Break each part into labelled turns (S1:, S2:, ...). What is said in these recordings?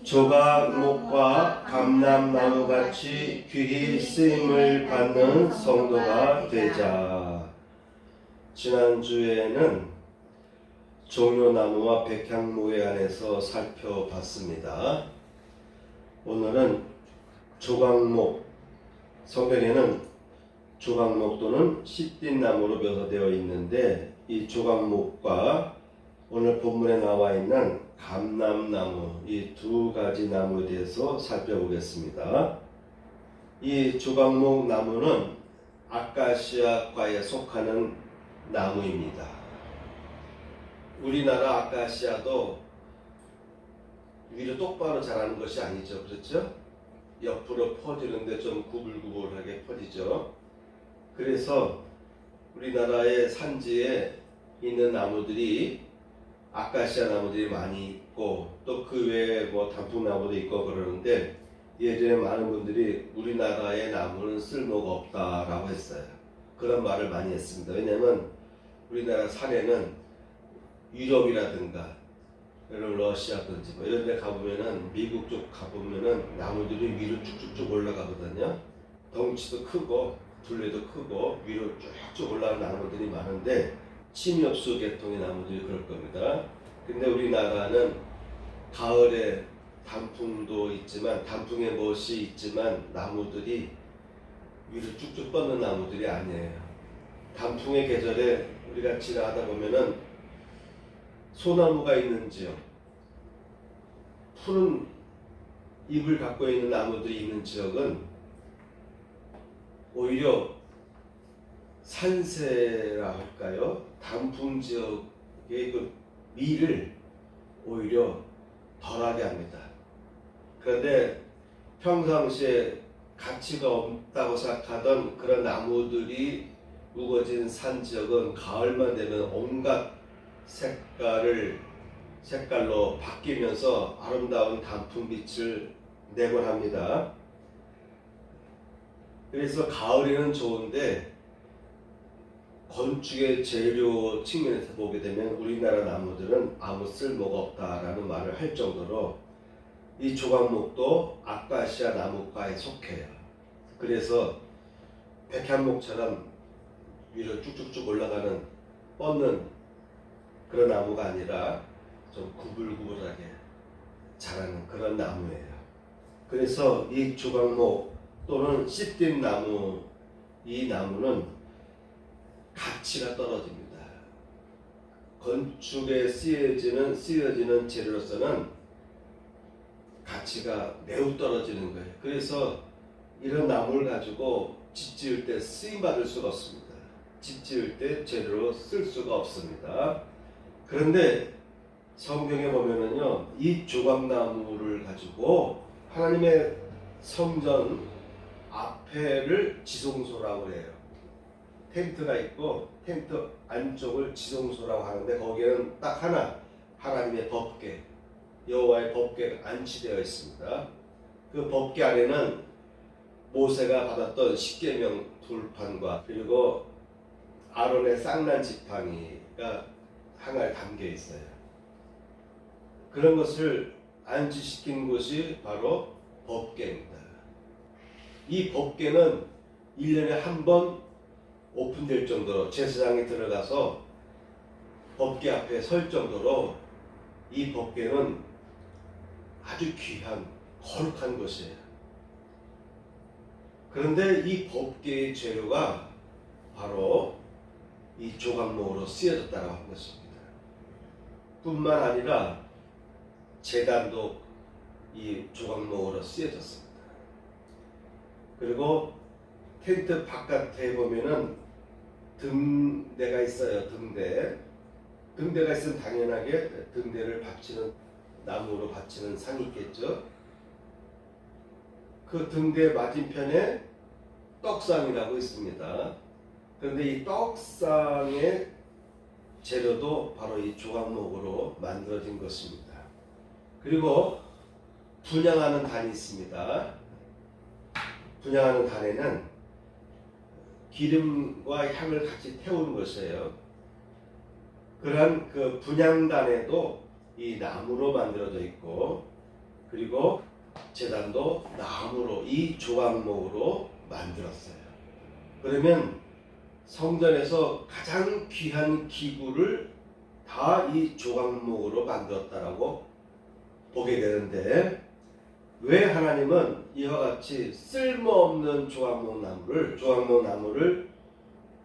S1: 조각목과 감람나무같이 귀히 쓰임을 받는 성도가 되자. 지난주에는 종려나무와 백향목에 관해서 살펴봤습니다. 오늘은 조각목, 성경에는 조각목 또는 시띠나무로 묘사되어 있는데, 이 조각목과 오늘 본문에 나와 있는 감람나무, 이 두 가지 나무에 대해서 살펴보겠습니다. 이 조각목 나무는 아카시아과에 속하는 나무입니다. 우리나라 아카시아도 위로 똑바로 자라는 것이 아니죠. 그렇죠? 옆으로 퍼지는데 좀 구불구불하게 퍼지죠. 그래서 우리나라의 산지에 있는 나무들이 아카시아 나무들이 많이 있고, 또 그 외에 뭐 단풍나무도 있고 그러는데, 예전에 많은 분들이 우리나라의 나무는 쓸모가 없다라고 했어요. 그런 말을 많이 했습니다. 왜냐하면 우리나라 산에는 유럽이라든가 이런 러시아든지 뭐 이런 데 가보면은, 미국 쪽 가보면은 나무들이 위로 쭉쭉쭉 올라가거든요. 덩치도 크고 둘레도 크고 위로 쭉쭉 올라가는 나무들이 많은데, 침엽수 계통의 나무들이 그럴 겁니다. 근데 우리나라는 가을에 단풍도 있지만, 단풍의 멋이 있지만 나무들이 위로 쭉쭉 뻗는 나무들이 아니에요. 단풍의 계절에 우리가 지나가다 보면은 소나무가 있는 지역, 푸른 잎을 갖고 있는 나무들이 있는 지역은 오히려 산세라 할까요? 단풍 지역의 그 미를 오히려 덜하게 합니다. 그런데 평상시에 가치가 없다고 생각하던 그런 나무들이 우거진 산 지역은 가을만 되면 온갖 색깔로 바뀌면서 아름다운 단풍빛을 내곤 합니다. 그래서 가을에는 좋은데, 건축의 재료 측면에서 보게 되면 우리나라 나무들은 아무 쓸모가 없다라는 말을 할 정도로 이 조각목도 아카시아 나무과에 속해요. 그래서 백향목처럼 위로 쭉쭉쭉 올라가는, 뻗는 그런 나무가 아니라 좀 구불구불하게 자라는 그런 나무예요. 그래서 이 조각목 또는 시띠나무, 이 나무는 가치가 떨어집니다. 건축에 쓰여지는 재료로서는 가치가 매우 떨어지는 거예요. 그래서 이런 나무를 가지고 집 지을 때 쓰임받을 수가 없습니다. 집 지을 때 재료로 쓸 수가 없습니다. 그런데 성경에 보면은요, 이 조각나무를 가지고 하나님의 성전 앞에를 지성소라고 해요. 텐트가 있고 텐트 안쪽을 지성소라고 하는데, 거기에는 딱 하나 하나님의 법궤, 여호와의 법궤가 안치되어 있습니다. 그 법궤 안에는 모세가 받았던 십계명 돌판과 그리고 아론의 쌍난 지팡이가 항아리에 담겨 있어요. 그런 것을 안치시킨 곳이 바로 법궤입니다. 이 법궤는 1년에 한 번 오픈될 정도로, 제사장이 들어가서 법궤 앞에 설 정도로 이 법궤는 아주 귀한 거룩한 것이에요. 그런데 이 법궤의 재료가 바로 이 조각목으로 쓰여졌다고 한 것입니다. 뿐만 아니라 제단도 이 조각목으로 쓰여졌습니다. 그리고 텐트 바깥에 보면은 등대가 있어요. 등대가 있으면 당연하게 등대를 받치는, 나무로 받치는 상이 있겠죠. 그 등대 맞은편에 떡상이라고 있습니다. 그런데 이 떡상의 재료도 바로 이 조각목으로 만들어진 것입니다. 그리고 분향하는 단이 있습니다. 분향하는 단에는 기름과 향을 같이 태우는 것이에요. 그러한 그 분향단에도 이 나무로 만들어져 있고, 그리고 제단도 나무로 이 조각목으로 만들었어요. 그러면 성전에서 가장 귀한 기구를 다 이 조각목으로 만들었다라고 보게 되는데, 왜 하나님은 이와 같이 쓸모없는 조각목 나무를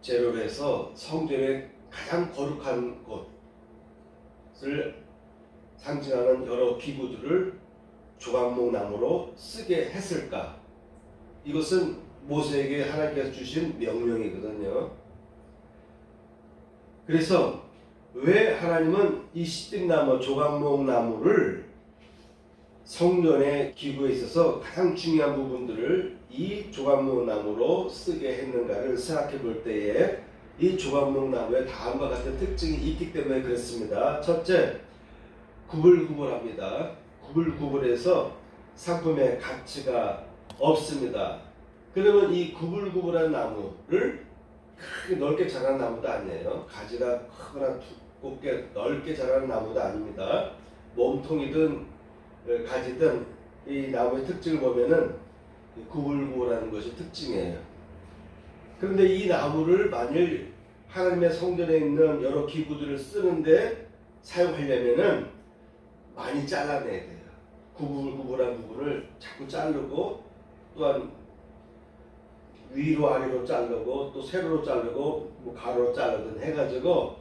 S1: 재료로 해서 성전의 가장 거룩한 곳을 상징하는 여러 기구들을 조각목 나무로 쓰게 했을까? 이것은 모세에게 하나님께서 주신 명령이거든요. 그래서 왜 하나님은 이 시띠나무 조각목 나무를 성전의 기구에 있어서 가장 중요한 부분들을 이 조각목 나무로 쓰게 했는가를 생각해 볼 때에 이 조각목 나무에 다음과 같은 특징이 있기 때문에 그렇습니다. 첫째, 구불구불합니다. 구불구불해서 상품의 가치가 없습니다. 그러면 이 구불구불한 나무를 크게 넓게 자라는 나무도 아니에요. 가지가 크거나 두껍게 넓게 자라는 나무도 아닙니다. 몸통이든 가지든 이 나무의 특징을 보면은 구불구불하는 것이 특징이에요. 그런데 이 나무를 만일 하나님의 성전에 있는 여러 기구들을 쓰는데 사용하려면은 많이 잘라내야 돼요. 구불구불한 부분을 자꾸 자르고, 또한 위로 아래로 자르고 또 세로로 자르고 뭐 가로로 자르든 해가지고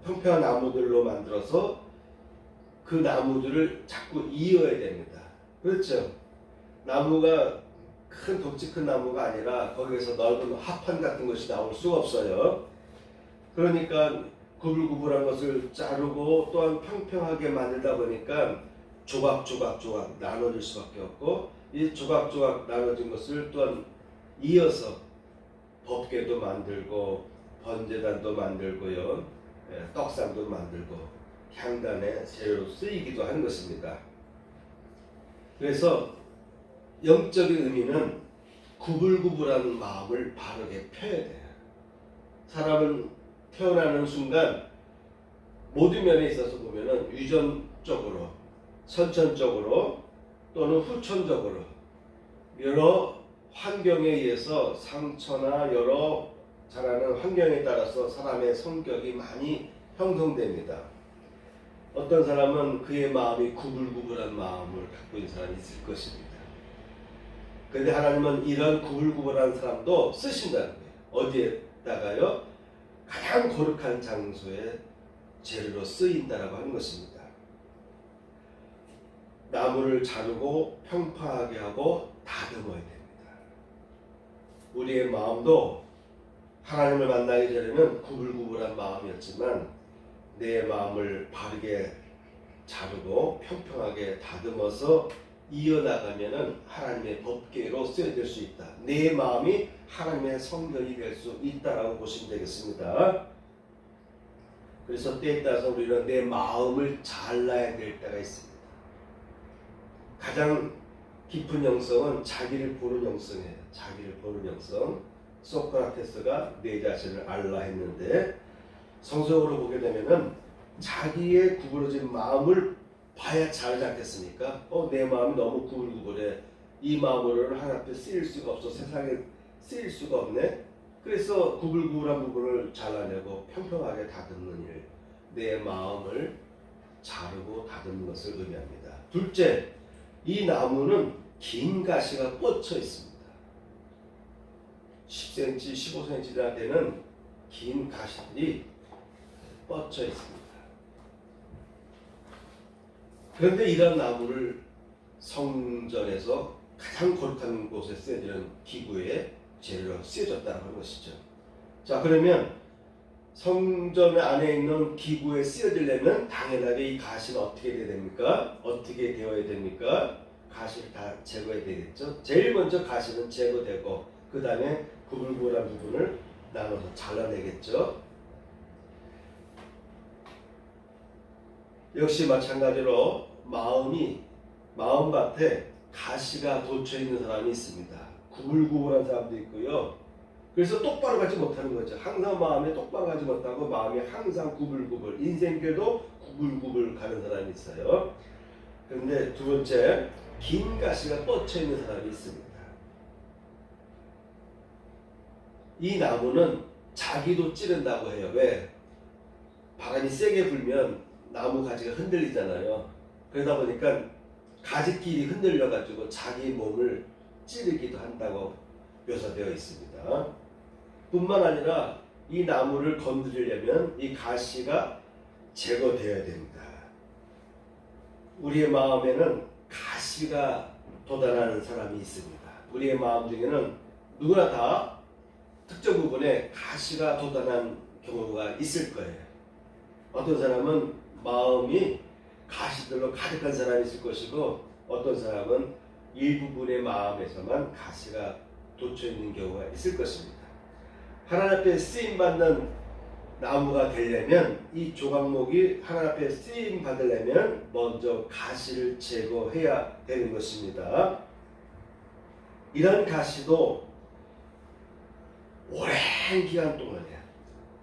S1: 평평한 나무들로 만들어서 그 나무들을 자꾸 이어야 됩니다. 그렇죠? 나무가 큰 덕지 큰 나무가 아니라 거기에서 넓은 합판 같은 것이 나올 수가 없어요. 그러니까 구불구불한 것을 자르고 또한 평평하게 만들다 보니까 조각조각 나눠질 수밖에 없고, 이 조각조각 나눠진 것을 또한 이어서 법궤도 만들고 번제단도 만들고요, 떡상도 만들고 향단의 재료로 쓰이기도 하는 것입니다. 그래서 영적인 의미는 구불구불한 마음을 바르게 펴야 돼요. 사람은 태어나는 순간 모든 면에 있어서 보면은 유전적으로, 선천적으로 또는 후천적으로 여러 환경에 의해서 상처나 여러 자라는 환경에 따라서 사람의 성격이 많이 형성됩니다. 어떤 사람은 그의 마음이 구불구불한 마음을 갖고 있는 사람이 있을 것입니다. 그런데 하나님은 이런 구불구불한 사람도 쓰신다는 거예요. 어디에다가요? 가장 거룩한 장소에 재료로 쓰인다라고 하는 것입니다. 나무를 자르고 평평하게 하고 다듬어야 됩니다. 우리의 마음도 하나님을 만나기 전에는 구불구불한 마음이었지만 내 마음을 바르게 자르고 평평하게 다듬어서 이어나가면은 하나님의 법궤로 쓰여질 수 있다. 내 마음이 하나님의 성전이 될 수 있다라고 보시면 되겠습니다. 그래서 때에 따라서 우리는 내 마음을 잘라야 될 때가 있습니다. 가장 깊은 영성은 자기를 보는 영성이에요. 자기를 보는 영성. 소크라테스가 내 자신을 알라 했는데, 성경으로 보게 되면은 자기의 구부러진 마음을 봐야 잘하지 않겠습니까? 내 마음이 너무 구불구불해. 이 마음으로는 하나님 앞에 쓰일 수가 없어. 세상에 쓰일 수가 없네. 그래서 구불구불한 부분을 잘라내고 평평하게 다듬는 일, 내 마음을 자르고 다듬는 것을 의미합니다. 둘째, 이 나무는 긴 가시가 뻗쳐 있습니다. 10cm, 15cm나 되는 긴 가시들이 뻗쳐 있습니다. 그런데 이런 나무를 성전에서 가장 거룩한 곳에 쓰여지는 기구의 재료로 쓰여졌다는 하는 것이죠. 자, 그러면 성전 안에 있는 기구에 쓰여지려면 당연하게 이 가시는 어떻게 되어야 됩니까? 어떻게 되어야 됩니까? 가시를 다 제거해야 되겠죠. 제일 먼저 가시는 제거되고 그 다음에 구불구불한 부분을 나눠서 잘라내겠죠. 역시 마찬가지로 마음밭에 가시가 돋쳐 있는 사람이 있습니다. 구불구불한 사람도 있고요. 그래서 똑바로 가지 못하는 거죠. 항상 마음에 똑바로 가지 못하고 마음이 항상 구불구불, 인생궤도 구불구불 가는 사람이 있어요. 그런데 두 번째, 긴 가시가 뻗쳐 있는 사람이 있습니다. 이 나무는 자기도 찌른다고 해요. 왜? 바람이 세게 불면 나무 가지가 흔들리잖아요. 그러다 보니까 가지끼리 흔들려 가지고 자기 몸을 찌르기도 한다고 묘사되어 있습니다. 뿐만 아니라 이 나무를 건드리려면 이 가시가 제거되어야 됩니다. 우리의 마음에는 가시가 돋아나는 사람이 있습니다. 우리의 마음 중에는 누구나 다 특정 부분에 가시가 돋아난 경우가 있을 거예요. 어떤 사람은 마음이 가시들로 가득한 사람이 있을 것이고, 어떤 사람은 일부분의 마음에서만 가시가 돋쳐 있는 경우가 있을 것입니다. 하나님 앞에 쓰임받는 나무가 되려면, 이 조각목이 하나님 앞에 쓰임 받으려면 먼저 가시를 제거해야 되는 것입니다. 이런 가시도 오랜 기간 동안에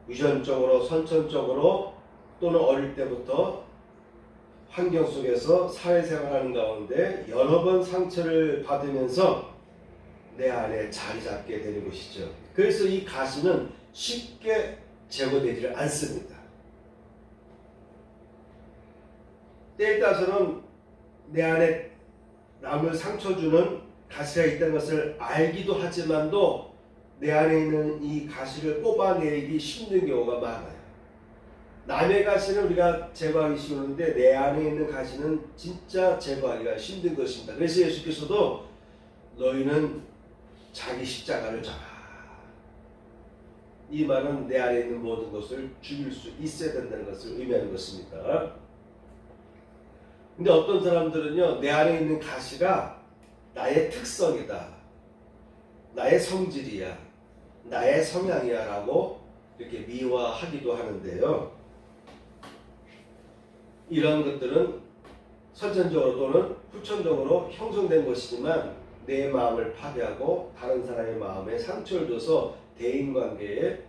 S1: 유전적으로, 선천적으로 또는 어릴 때부터 환경 속에서 사회생활하는 가운데 여러 번 상처를 받으면서 내 안에 자리 잡게 되는 것이죠. 그래서 이 가시는 쉽게 제거되지를 않습니다. 때에 따라서는 내 안에 남을 상처 주는 가시가 있다는 것을 알기도 하지만도 내 안에 있는 이 가시를 뽑아내기 힘든 경우가 많아요. 남의 가시는 우리가 제거하기 쉬운데 내 안에 있는 가시는 진짜 제거하기가 힘든 것입니다. 그래서 예수께서도 너희는 자기 십자가를 져라. 이 말은 내 안에 있는 모든 것을 죽일 수 있어야 된다는 것을 의미하는 것입니다. 근데 어떤 사람들은요, 내 안에 있는 가시가 나의 특성이다, 나의 성질이야, 나의 성향이야 라고 이렇게 미화하기도 하는데요. 이러한 것들은 선천적으로 또는 후천적으로 형성된 것이지만 내 마음을 파괴하고 다른 사람의 마음에 상처를 줘서 대인관계에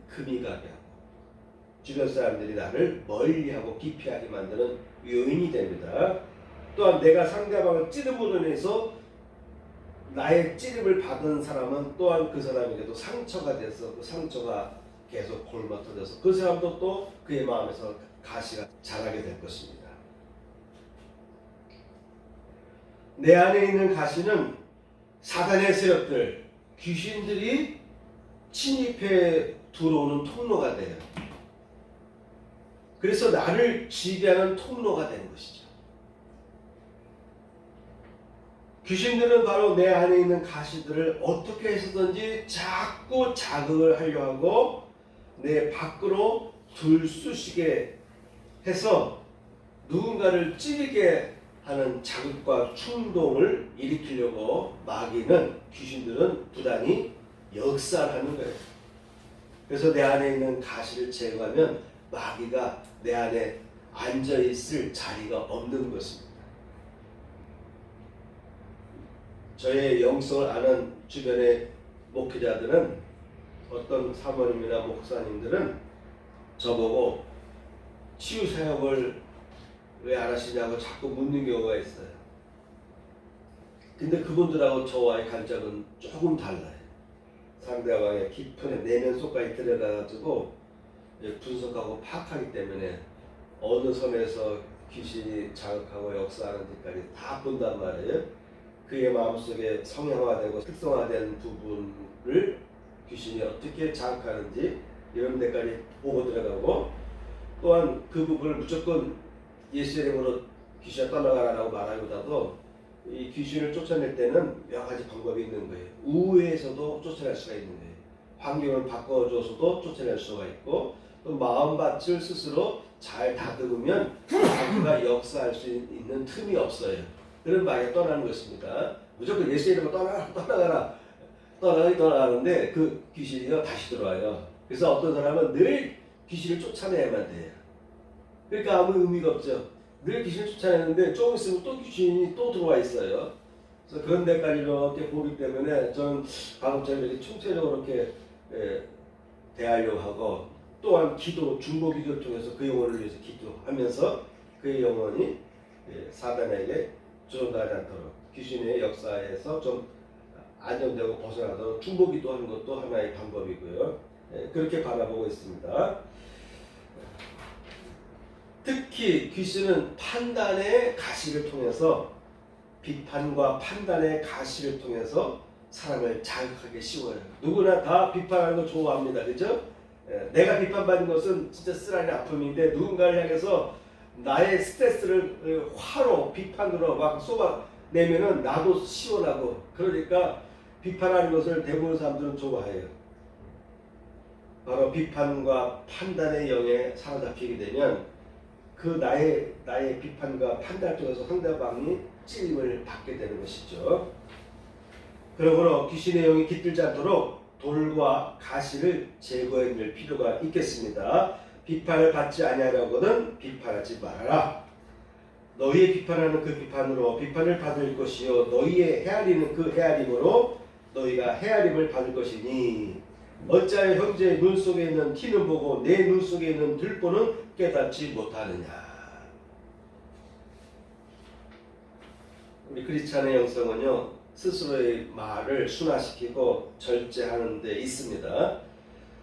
S1: 금이 가게 하고 주변 사람들이 나를 멀리하고 기피하게 만드는 요인이 됩니다. 또한 내가 상대방을 찌름으로 인해서 나의 찌름을 받은 사람은 또한 그 사람에게도 상처가 돼서 그 상처가 계속 골마 터져서 그 사람도 또 그의 마음에서 가시가 자라게 될 것입니다. 내 안에 있는 가시는 사단의 세력들, 귀신들이 침입해 들어오는 통로가 돼요. 그래서 나를 지배하는 통로가 되는 것이죠. 귀신들은 바로 내 안에 있는 가시들을 어떻게 해서든지 자꾸 자극을 하려 하고 내 밖으로 들쑤시게 해서 누군가를 찌르게 하는 자극과 충동을 일으키려고 마귀는, 귀신들은 부단히 역사하는 거예요. 그래서 내 안에 있는 가시를 제거하면 마귀가 내 안에 앉아있을 자리가 없는 것입니다. 저의 영성을 아는 주변의 목회자들은, 어떤 사모님이나 목사님들은 저보고 치유 사역을 왜 안 하시냐고 자꾸 묻는 경우가 있어요. 근데 그분들하고 저와의 관점은 조금 달라요. 상대방의 깊은 내면 속까지 들여다가지고 분석하고 파악하기 때문에 어느 선에서 귀신이 자극하고 역사하는지까지 다 본단 말이에요. 그의 마음속에 성향화되고 특성화된 부분을 귀신이 어떻게 자극하는지 이런 데까지 보고 들어가고, 또한 그 부분을 무조건 예수 이름으로 귀신을 떠나가라고 말하기보다도 이 귀신을 쫓아낼 때는 여러 가지 방법이 있는 거예요. 우회에서도 쫓아낼 수가 있는 거예요. 환경을 바꿔줘서도 쫓아낼 수가 있고, 또 마음밭을 스스로 잘 다듬으면 자기가 역사할 수 있는 틈이 없어요. 그런 마귀가 떠나는 것입니다. 무조건 예수 이름으로 떠나가는데 그 귀신이요 다시 들어와요. 그래서 어떤 사람은 늘 귀신을 쫓아내야만 돼요. 그러니까 아무 의미가 없죠. 늘 귀신을 쫓아내는데 조금 있으면 또 귀신이 또 들어와 있어요. 그래서 그런 데까지 이렇게 보기 때문에 저는 가급적 이렇게 총체적으로 이렇게 대하려고 하고, 또한 기도, 중보 기도를 통해서 그 영혼을 위해서 기도하면서 그의 영혼이 사단에게 주저나지 않도록 귀신의 역사에서 좀 안정되고 벗어나도록 중보기도 하는 것도 하나의 방법이고요. 그렇게 바라보고 있습니다. 특히 귀신은 판단의 가시를 통해서 비판과 판단의 가시를 통해서 사람을 자극하기 쉬워요. 누구나 다 비판하는 거 좋아합니다. 그죠? 내가 비판받는 것은 진짜 쓰라린 아픔인데 누군가를 향해서 나의 스트레스를 화로 비판으로 막 쏟아내면은 나도 시원하고 그러니까 비판하는 것을 대부분 사람들은 좋아해요. 바로 비판과 판단의 영에 사로잡히게 되면 그 나의 비판과 판단 쪽에서 상대방이 찔림을 받게 되는 것이죠. 그러므로 귀신의 영이 깃들지 않도록 돌과 가시를 제거해낼 필요가 있겠습니다. 비판을 받지 아니하려거든 비판하지 말아라. 너희의 비판하는 그 비판으로 비판을 받을 것이요 너희의 헤아리는 그 헤아림으로 너희가 헤아림을 받을 것이니 어찌하여 형제의 눈 속에 있는 티는 보고 내 눈 속에 있는 들보는 깨닫지 못하느냐. 우리 크리스찬의 영성은요 스스로의 말을 순화시키고 절제하는 데 있습니다.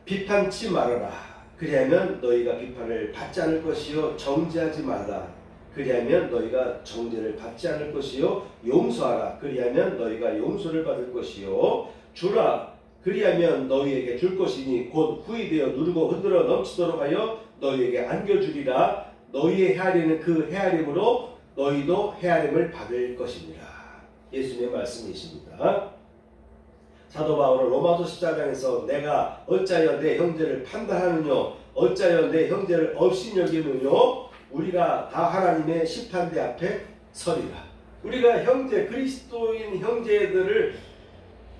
S1: 비판치 말아라. 그리하면 너희가 비판을 받지 않을 것이요 정죄하지 말라. 그리하면 너희가 정죄를 받지 않을 것이요 용서하라. 그리하면 너희가 용서를 받을 것이요 주라. 그리하면 너희에게 줄 것이니 곧 후이되어 누르고 흔들어 넘치도록 하여 너희에게 안겨주리라. 너희의 헤아리는 그 헤아림으로 너희도 헤아림을 받을 것이니라. 예수님의 말씀이십니다. 사도 바울은 로마서 14장에서 내가 어찌하여 내 형제를 판단하느뇨 어찌하여 내 형제를 업신여기느뇨 우리가 다 하나님의 심판대 앞에 서리라. 우리가 형제 그리스도인 형제들을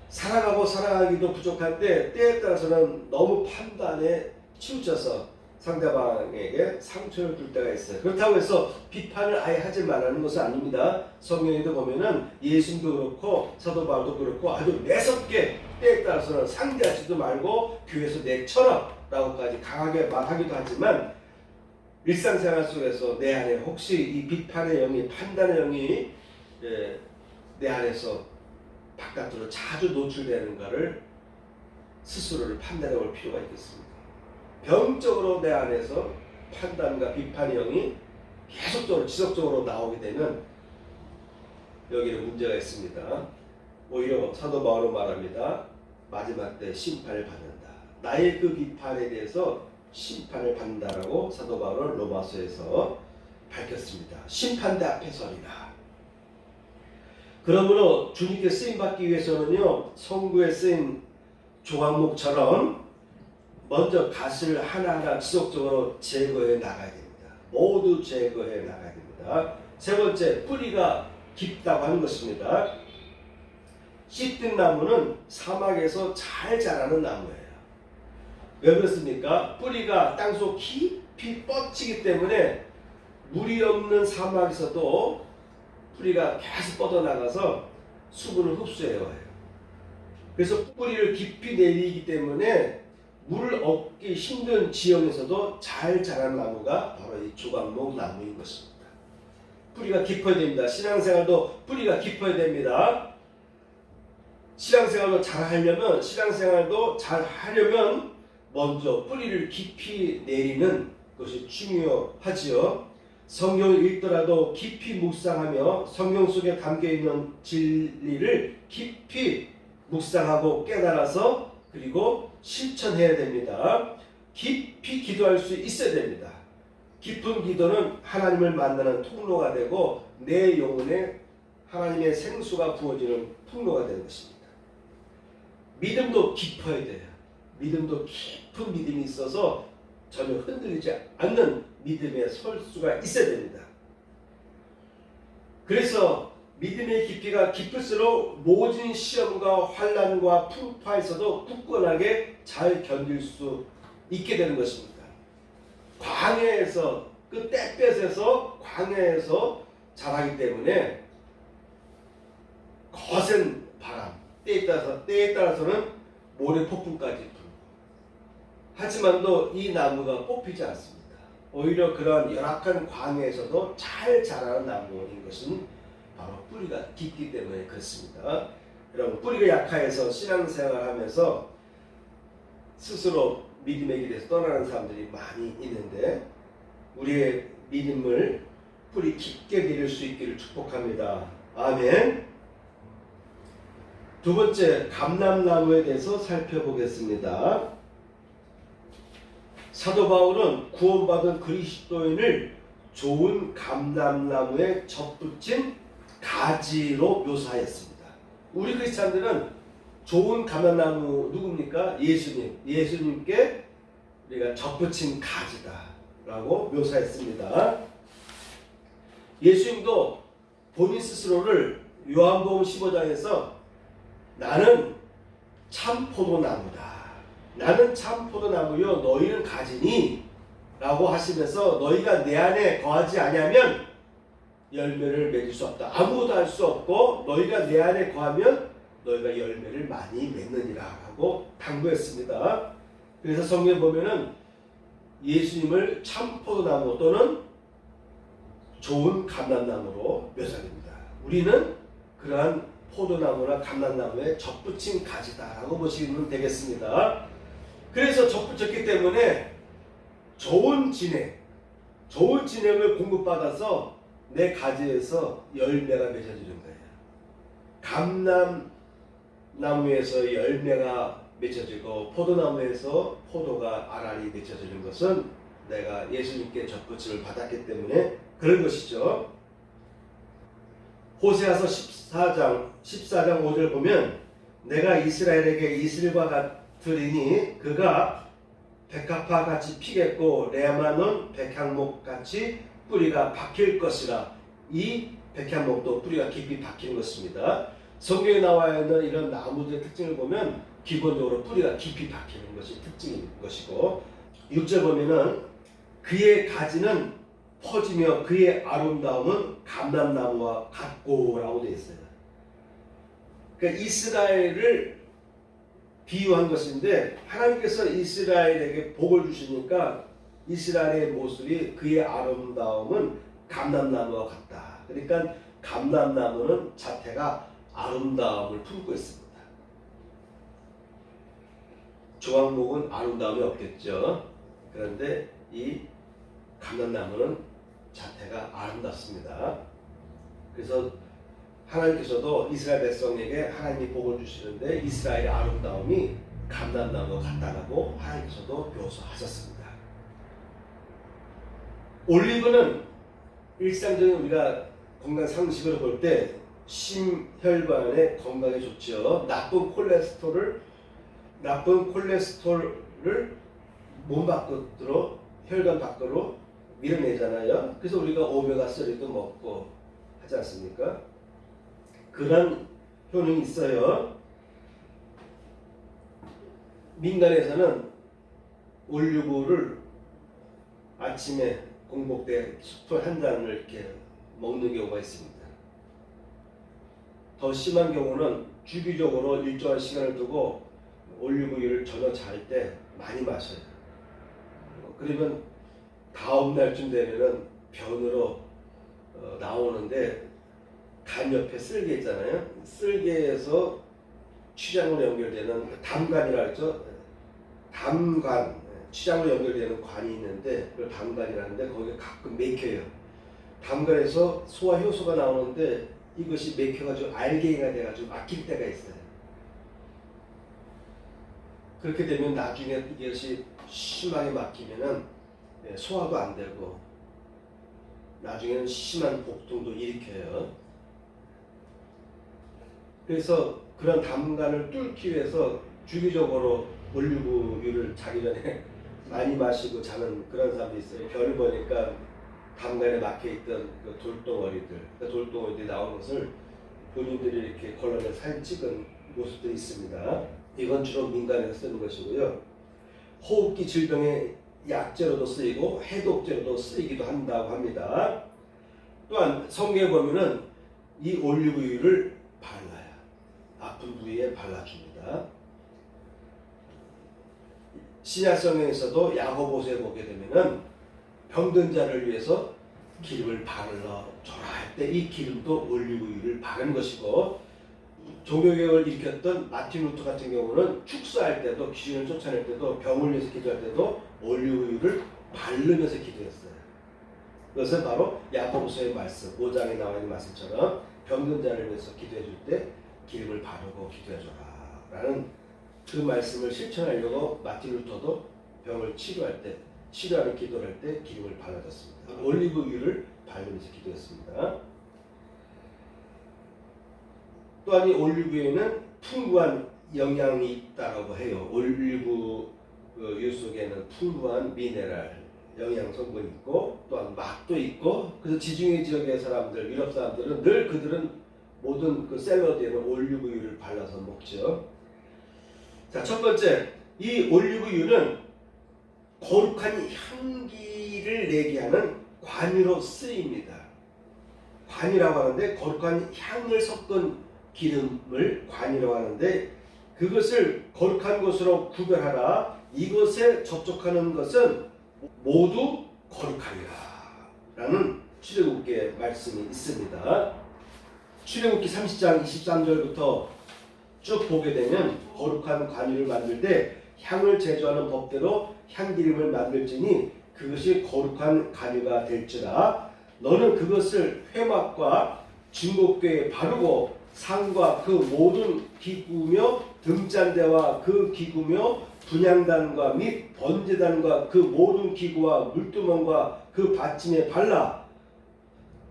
S1: 사랑하고 사랑하기도 부족한데 때에 따라서는 너무 판단에 치우쳐서 상대방에게 상처를 줄 때가 있어요. 그렇다고 해서 비판을 아예 하지 말라는 것은 아닙니다. 성경에도 보면은 예수님도 그렇고 사도 바울도 그렇고 아주 매섭게 때에 따라서는 상대하지도 말고 교회에서 내처럼 라고까지 강하게 말하기도 하지만 일상생활 속에서 내 안에 혹시 이 비판의 영이 판단의 영이 내 안에서 바깥으로 자주 노출되는가를 스스로를 판단해 볼 필요가 있겠습니다. 병적으로 내 안에서 판단과 비판의 영이 계속적으로 지속적으로 나오게 되면 여기는 문제가 있습니다. 오히려 사도 바울은 말합니다. 마지막 때 심판을 받는다. 나의 그 비판에 대해서 심판을 받는다라고 사도 바울은 로마서에서 밝혔습니다. 심판대 앞에 서리라. 그러므로 주님께 쓰임받기 위해서는요 성구에 쓰인 조각목처럼 먼저 가시를 하나하나 지속적으로 제거해 나가야 됩니다. 모두 제거해 나가야 됩니다. 세 번째, 뿌리가 깊다고 하는 것입니다. 씨든 나무는 사막에서 잘 자라는 나무예요. 왜 그렇습니까? 뿌리가 땅속 깊이 뻗치기 때문에 물이 없는 사막에서도 뿌리가 계속 뻗어나가서 수분을 흡수해요. 그래서 뿌리를 깊이 내리기 때문에 물을 얻기 힘든 지형에서도 잘 자라는 나무가 바로 이 조각목 나무인 것입니다. 뿌리가 깊어야 됩니다. 신앙생활도 뿌리가 깊어야 됩니다. 신앙생활도 잘 하려면 먼저 뿌리를 깊이 내리는 것이 중요하지요. 성경을 읽더라도 깊이 묵상하며 성경 속에 담겨있는 진리를 깊이 묵상하고 깨달아서 그리고 실천해야 됩니다. 깊이 기도할 수 있어야 됩니다. 깊은 기도는 하나님을 만나는 통로가 되고 내 영혼에 하나님의 생수가 부어지는 통로가 되는 것입니다. 믿음도 깊어야 돼요. 믿음도 깊은 믿음이 있어서 전혀 흔들리지 않는 믿음에 설 수가 있어야 됩니다. 그래서 믿음의 깊이가 깊을수록 모진 시험과 환난과 풍파에서도 굳건하게 잘 견딜 수 있게 되는 것입니다. 광야에서 그 땡볕에서 광야에서 자라기 때문에 거센 바람, 때에 따라서는 모래 폭풍까지 불고 하지만도 이 나무가 뽑히지 않습니다. 오히려 그런 열악한 광야에서도 잘 자라는 나무인 것은 바로 뿌리가 깊기 때문에 그렇습니다. 여러분, 뿌리가 약해서 신앙생활을 하면서 스스로 믿음의 길에서 떠나는 사람들이 많이 있는데, 우리의 믿음을 뿌리 깊게 기를 수 있기를 축복합니다. 아멘. 두 번째, 감람나무에 대해서 살펴보겠습니다. 사도 바울은 구원받은 그리스도인을 좋은 감람나무에 접붙인 가지로 묘사했습니다. 우리 크리스찬들은 좋은 감람나무 누굽니까? 예수님. 예수님께 우리가 접붙인 가지다라고 묘사했습니다. 예수님도 본인 스스로를 요한복음 15장에서 나는 참 포도나무다. 나는 참 포도나무요 너희는 가지니 라고 하시면서 너희가 내 안에 거하지 아니하면 열매를 맺을 수 없다. 아무것도 할 수 없고 너희가 내 안에 거하면 너희가 열매를 많이 맺느니라 라고 당부했습니다. 그래서 성경에 보면은 예수님을 참 포도나무 또는 좋은 감람나무로 묘사됩니다. 우리는 그러한 포도나무나 감람나무에 접붙인 가지다라고 보시면 되겠습니다. 그래서 접붙였기 때문에 좋은 진액을 공급받아서 내 가지에서 열매가 맺어지는 거예요. 감람나무에서 열매가 맺어지고 포도나무에서 포도가 알알이 맺어지는 것은 내가 예수님께 접붙임을 받았기 때문에 그런 것이죠. 호세아서 14장 5절 보면 내가 이스라엘에게 이슬과 같으리니 그가 백합화 같이 피겠고 레마논 백향목 같이 뿌리가 박힐 것이라. 이 백향목도 뿌리가 깊이 박히는 것입니다. 성경에 나와 있는 이런 나무들의 특징을 보면 기본적으로 뿌리가 깊이 박히는 것이 특징인 것이고, 6절 보면은 그의 가지는 퍼지며 그의 아름다움은 감람나무와 같고 라고 되어 있어요. 그러니까 이스라엘을 비유한 것인데 하나님께서 이스라엘에게 복을 주시니까 이스라엘의 모습이 그의 아름다움은 감람나무와 같다. 그러니까 감람나무는 자태가 아름다움을 품고 있습니다. 조각목은 아름다움이 없겠죠. 그런데 이 감람나무는 자태가 아름답습니다. 그래서 하나님께서도 이스라엘 백성에게 하나님이 복을 주시는데 이스라엘의 아름다움이 감람나무와 같다라고 하나님께서도 묘사하셨습니다. 올리브는 일상적인 우리가 건강 상식으로 볼 때 심혈관의 건강에 좋죠. 나쁜 콜레스테롤을 몸 밖으로 혈관 밖으로 밀어내잖아요. 그래서 우리가 오메가3도 먹고 하지 않습니까? 그런 효능이 있어요. 민간에서는 올리브를 아침에 공복 때 스푼 한 잔을 이렇게 먹는 경우가 있습니다. 더 심한 경우는 주기적으로 일정한 시간을 두고 올리브유를 저녁 잘 때 많이 마셔요. 그러면 다음 날쯤 되면은 변으로 나오는데 간 옆에 쓸개 있잖아요. 쓸개에서 췌장으로 연결되는 담관이라 했죠. 담관, 췌장으로 연결되는 관이 있는데 그걸 담관이라는데 거기가 가끔 막혀요. 담관에서 소화 효소가 나오는데 이것이 막혀가지고 알갱이가 돼가지고 막힐 때가 있어요. 그렇게 되면 나중에 이것이 심하게 막히면은 소화도 안 되고 나중에는 심한 복통도 일으켜요. 그래서 그런 담관을 뚫기 위해서 주기적으로 올리브유를 자기 전에 많이 마시고 자는 그런 사람도 있어요. 별을 보니까 담관에 막혀있던 그 돌덩어리들, 그 돌덩어리들이 나오는 것을 본인들이 이렇게 걸러내 사진 찍은 모습도 있습니다. 이건 주로 민간에서 쓰는 것이고요. 호흡기 질병의 약재로도 쓰이고 해독제로도 쓰이기도 한다고 합니다. 또한 성경에 보면은 이 올리브유를 발라요. 아픈 부위에 발라줍니다. 신약성경에서도 야고보서에 보게 되면은 병든 자를 위해서 기름을 바르러 줘라 할 때 이 기름도 올리브유를 바른 것이고, 종교개혁을 일으켰던 마틴 루터 같은 경우는 축사할 때도, 귀신을 쫓아낼 때도, 병을 위해서 기도할 때도 올리브유를 바르면서 기도했어요. 그것은 바로 야고보서의 말씀, 5장에 나와 있는 말씀처럼 병든 자를 위해서 기도해 줄 때 기름을 바르고 기도해 줘라 라는 그 말씀을 실천하려고 마틴 루터도 병을 치료하는 기도를 할 때 기름을 발라줬습니다. 올리브유를 바르면서 기도했습니다. 또한 이 올리브유에는 풍부한 영양이 있다고 해요. 올리브유 속에는 풍부한 미네랄, 영양 성분이 있고, 또한 맛도 있고, 그래서 지중해 지역의 사람들, 유럽 사람들은 늘 그들은 모든 그 샐러드에는 올리브유를 발라서 먹죠. 자, 첫 번째, 이 올리브유는 거룩한 향기를 내게 하는 관유로 쓰입니다. 관유라고 하는데, 거룩한 향을 섞은 기름을 관유라고 하는데, 그것을 거룩한 것으로 구별하라. 이것에 접촉하는 것은 모두 거룩하리라 라는 출애굽기의 말씀이 있습니다. 출애굽기 30장 23절부터 쭉 보게 되면 거룩한 관유를 만들 때 향을 제조하는 법대로 향기름을 만들지니 그것이 거룩한 관유가 될지라. 너는 그것을 회막과 증거궤에 바르고 상과 그 모든 기구며 등잔대와 그 기구며 분향단과 및 번제단과 그 모든 기구와 물두멍과 그 받침에 발라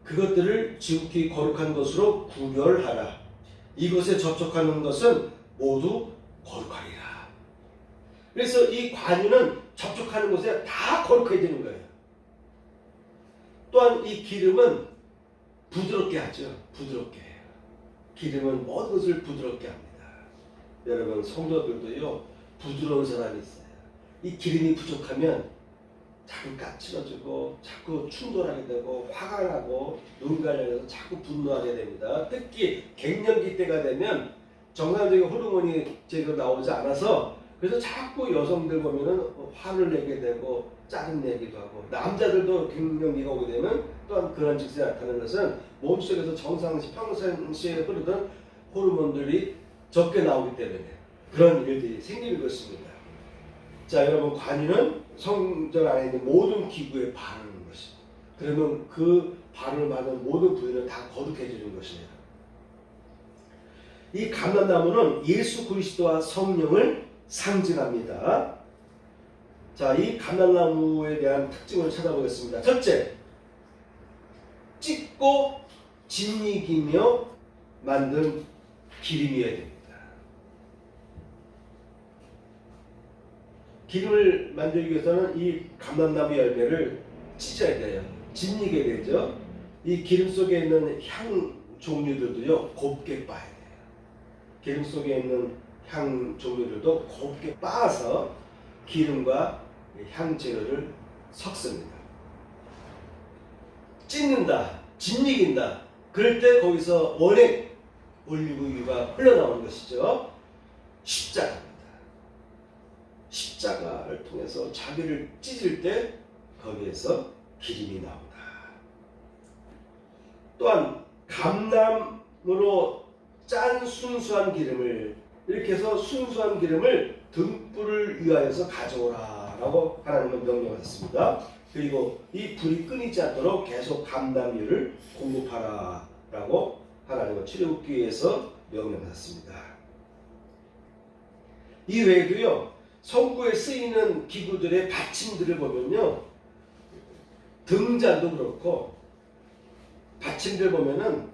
S1: 그것들을 지극히 거룩한 것으로 구별하라. 이것에 접촉하는 것은 모두 거룩하리라. 그래서 이 관유는 접촉하는 곳에 다 거룩해지는 거예요. 또한 이 기름은 부드럽게 하죠. 부드럽게 해요. 기름은 모든 것을 부드럽게 합니다. 여러분, 성도들도요, 부드러운 사람이 있어요. 이 기름이 부족하면 자꾸 까칠해지고 자꾸 충돌하게 되고 화가 나고 눈 갈려서 자꾸 분노하게 됩니다. 특히 갱년기 때가 되면 정상적인 호르몬이 제대로 나오지 않아서, 그래서 자꾸 여성들 보면은 화를 내게 되고 짜증 내기도 하고, 남자들도 갱년기가 오게 되면 또한 그런 증세가 나타나는 것은 몸속에서 평상시에 흐르던 호르몬들이 적게 나오기 때문에 그런 일들이 생기는 것입니다. 자, 여러분, 관유는 성전 안에 있는 모든 기구에 바르는 것입니다. 그러면 그 바르는 받은 모든 부위는 다 거룩해지는 것입니다. 이 감람나무는 예수 그리스도와 성령을 상징합니다. 자, 이 감람나무에 대한 특징을 찾아보겠습니다. 첫째, 찢고 짓이기며 만든 기름이어야 됩니다. 기름을 만들기 위해서는 이 감람나무 열매를 찢어야 돼요. 짓이게 되죠. 이 기름 속에 있는 향 종류들도요, 곱게 빻아야 돼요. 기름 속에 있는 향 종류들도 곱게 빻아서 기름과 향 재료를 섞습니다. 찢는다, 짓이긴다. 그럴 때 거기서 원액 올리브유가 흘러나오는 것이죠. 십자가입니다. 십자가를 통해서 자기를 찢을 때 거기에서 기름이 나온다. 또한 감람으로 짠 순수한 기름을, 이렇게 해서 순수한 기름을 등불을 위하여서 가져오라라고 하나님은 명령하셨습니다. 그리고 이 불이 끊이지 않도록 계속 감람유를 공급하라라고 하나님은 출애굽기에서 명령하셨습니다. 이 외에도요, 성구에 쓰이는 기구들의 받침들을 보면요, 등잔도 그렇고 받침들 보면은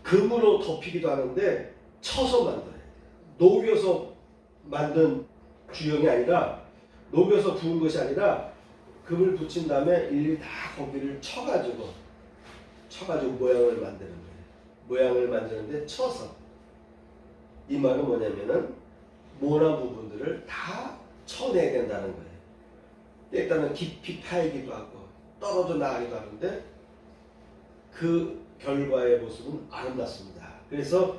S1: 금으로 덮이기도 하는데 쳐서 만들어야 돼요. 녹여서 만든 주형이 아니라, 녹여서 부은 것이 아니라 금을 붙인 다음에 일일이 다 거기를 쳐가지고 모양을 만드는 거예요. 모양을 만드는데 쳐서. 이 말은 뭐냐면은 모난 부분들을 다 쳐내야 된다는 거예요. 일단은 깊이 파이기도 하고 떨어져 나가기도 하는데 그 결과의 모습은 아름답습니다. 그래서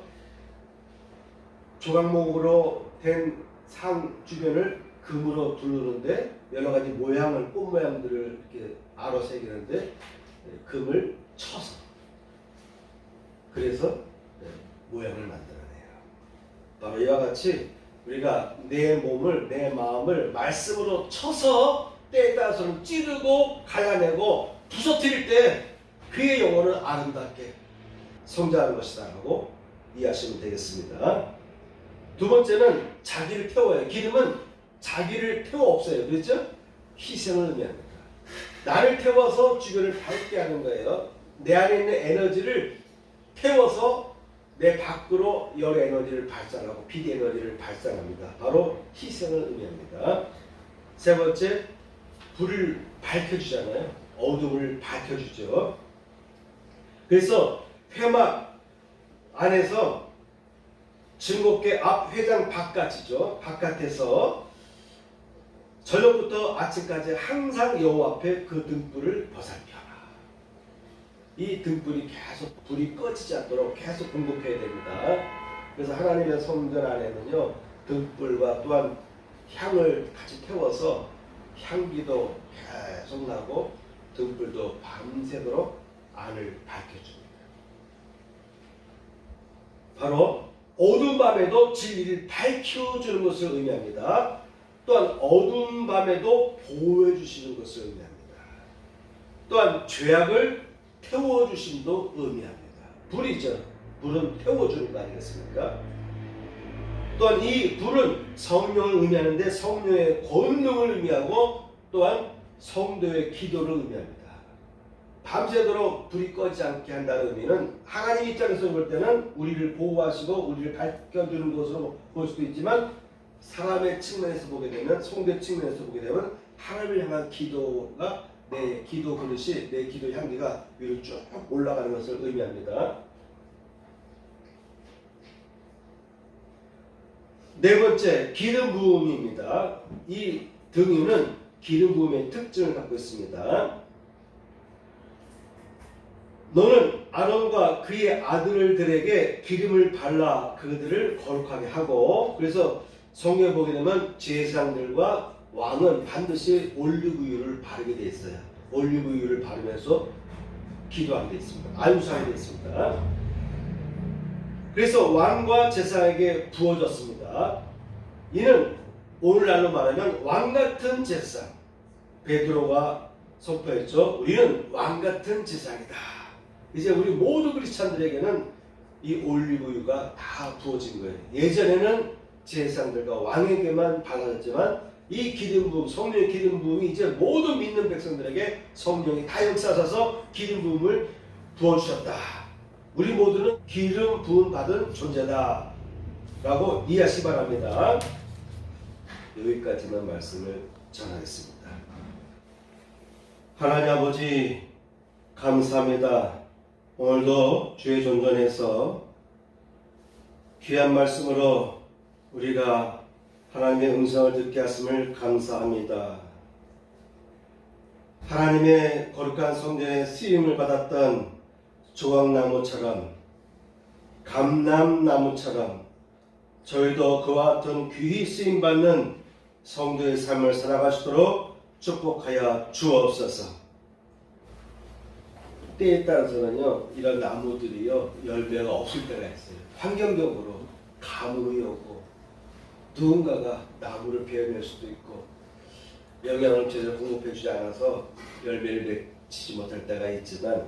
S1: 조각목으로 된 상 주변을 금으로 두르는데 여러 가지 모양을 꽃 모양들을 이렇게 알아 새기는데 금을 쳐서 그래서 모양을 만들어내요. 바로 이와 같이 우리가 내 몸을 내 마음을 말씀으로 쳐서 때에 따라서는 찌르고 갈라내고 부서뜨릴 때 그의 영혼은 아름답게 성장하는 것이다 라고 이해하시면 되겠습니다. 두 번째는 자기를 태워요. 기름은 자기를 태워 없어요. 그렇죠? 희생을 의미합니다. 나를 태워서 주변을 밝게 하는 거예요. 내 안에 있는 에너지를 태워서 내 밖으로 열 에너지를 발산하고 빛 에너지를 발산합니다. 바로 희생을 의미합니다. 세 번째, 불을 밝혀주잖아요. 어둠을 밝혀주죠. 그래서 회막 안에서 증거계 앞 회장 바깥이죠. 바깥에서 저녁부터 아침까지 항상 여호와 앞에 그 등불을 보살펴라. 이 등불이 계속 불이 꺼지지 않도록 계속 공급해야 됩니다. 그래서 하나님의 성전 안에는요 등불과 또한 향을 같이 태워서 향기도 계속 나고 등불도 밤새도록 안을 밝혀줍니다. 바로 어두운 밤에도 진리를 밝혀주는 것을 의미합니다. 또한 어두운 밤에도 보호해 주시는 것을 의미합니다. 또한 죄악을 태워주심도 의미합니다. 불이죠. 불은 태워주는 거 아니겠습니까? 또한 이 불은 성령을 의미하는데 성령의 권능을 의미하고 또한 성도의 기도를 의미합니다. 밤새도록 불이 꺼지지 않게 한다는 의미는 하나님 입장에서 볼 때는 우리를 보호하시고 우리를 밝혀주는 것으로 볼 수도 있지만 사람의 측면에서 보게 되면 성도의 측면에서 보게 되면 하나님을 향한 기도가 내 기도 그릇이 내 기도 향기가 위로 쭉 올라가는 것을 의미합니다. 네 번째, 기름 부음입니다. 이 등유는 기름 부음의 특징을 갖고 있습니다. 너는 아론과 그의 아들들에게 기름을 발라 그들을 거룩하게 하고, 그래서 성경에 보게 되면 제사장들과 왕은 반드시 올리브유를 바르게 되어 있어요. 올리브유를 바르면서 기도하게 되어 있습니다. 안수하게 되어 있습니다. 그래서 왕과 제사장에게 부어졌습니다. 이는 오늘날로 말하면 왕같은 제사장, 베드로가 선포했죠. 우리는 왕같은 제사장이다. 이제 우리 모든 크리스찬들에게는 이 올리브유가 다 부어진 거예요. 예전에는 제사장들과 왕에게만 발라졌지만 이 기름 부음, 성령의 기름 부음이 이제 모든 믿는 백성들에게 성령이 다 역사하셔서 기름 부음을 부어주셨다. 우리 모두는 기름 부음 받은 존재다 라고 이해하시기 바랍니다. 여기까지만 말씀을 전하겠습니다. 하나님 아버지 감사합니다. 오늘도 주의 존전에서 귀한 말씀으로 우리가 하나님의 음성을 듣게 하심을 감사합니다. 하나님의 거룩한 성전에 쓰임을 받았던 조각나무처럼 감람나무처럼 저희도 그와 같은 귀히 쓰임받는 성도의 삶을 살아가시도록 축복하여 주옵소서. 때에 따라서는요 이런 나무들이요 열매가 없을 때가 있어요. 환경적으로 가뭄이 오고 누군가가 나무를 베어낼 수도 있고 영양을 제대로 공급해주지 않아서 열매를 맺지 못할 때가 있지만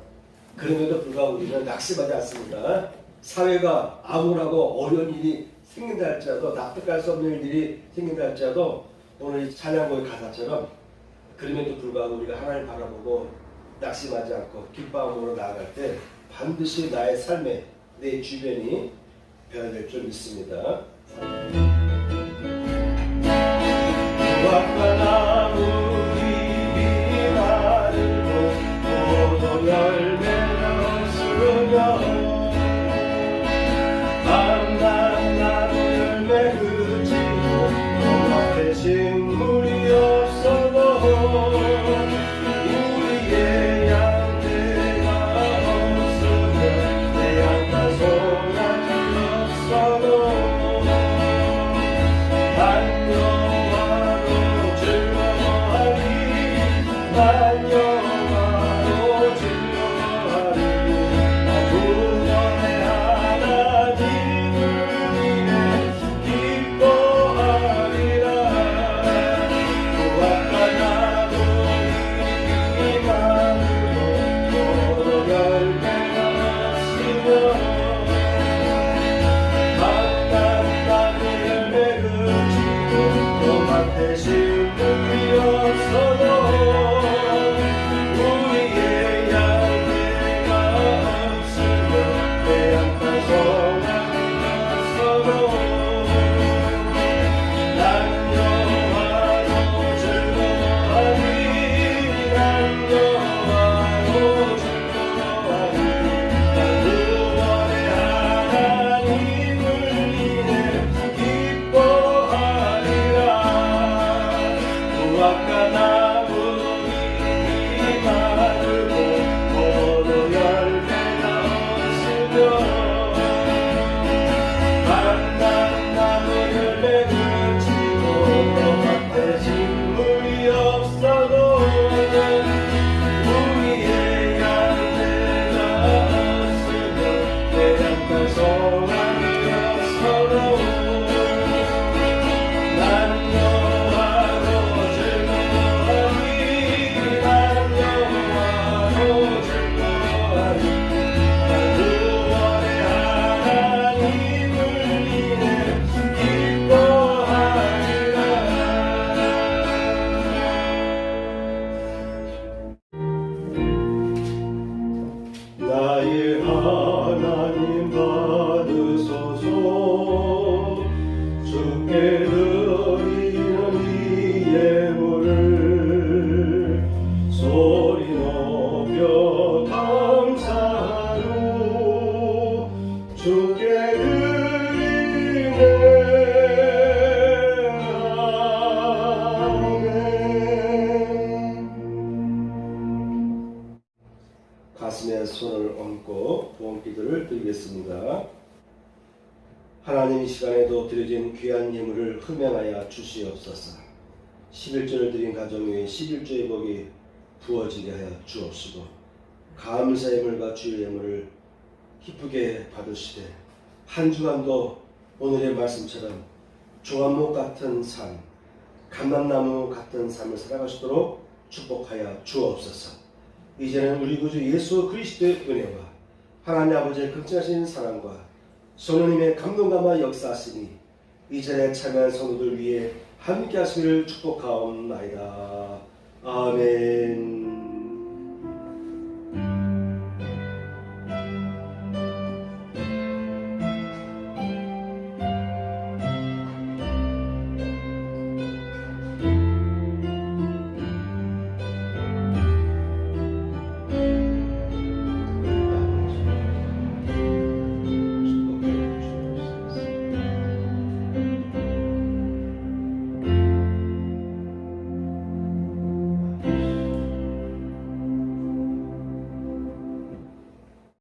S1: 그럼에도 불구하고 우리는 낙심하지 않습니다. 사회가 암울하고 어려운 일이 생긴다 할지라도 납득할 수 없는 일들이 생긴다 할지라도 오늘 찬양곡의 가사처럼 그럼에도 불구하고 우리가 하나님을 바라보고 낙심하지 않고 기뻐함으로 나아갈 때 반드시 나의 삶에 내 주변이 변화될 줄 믿습니다. 나무잎이 마르고 포도 열매가 없으며 감람나무 열매 그치고 또 앞에 식물이 없어도 우리의 양떼가 없으며 내 양과 소나기 없어도 주께 드리네. 아멘. 가슴에 손을 얹고 부원기도를 드리겠습니다. 하나님, 이 시간에도 드려진 귀한 예물을 흠양하여 주시옵소서. 11조를 드린 가정 위에 11조의 복이 부어지게 하여 주옵시고, 감사 예물과 주의 예물을 기쁘게 받으시되 한 주간도 오늘의 말씀처럼 조한목 같은 삶, 감람나무 같은 삶을 살아가시도록 축복하여 주옵소서. 이제는 우리 구주 예수 그리스도의 은혜와 하나님 아버지의 극진하신 사랑과 성령님의 감동감화 역사하시니 이전에 참여한 성도들 위해 함께 하시기를 축복하옵나이다. 아멘.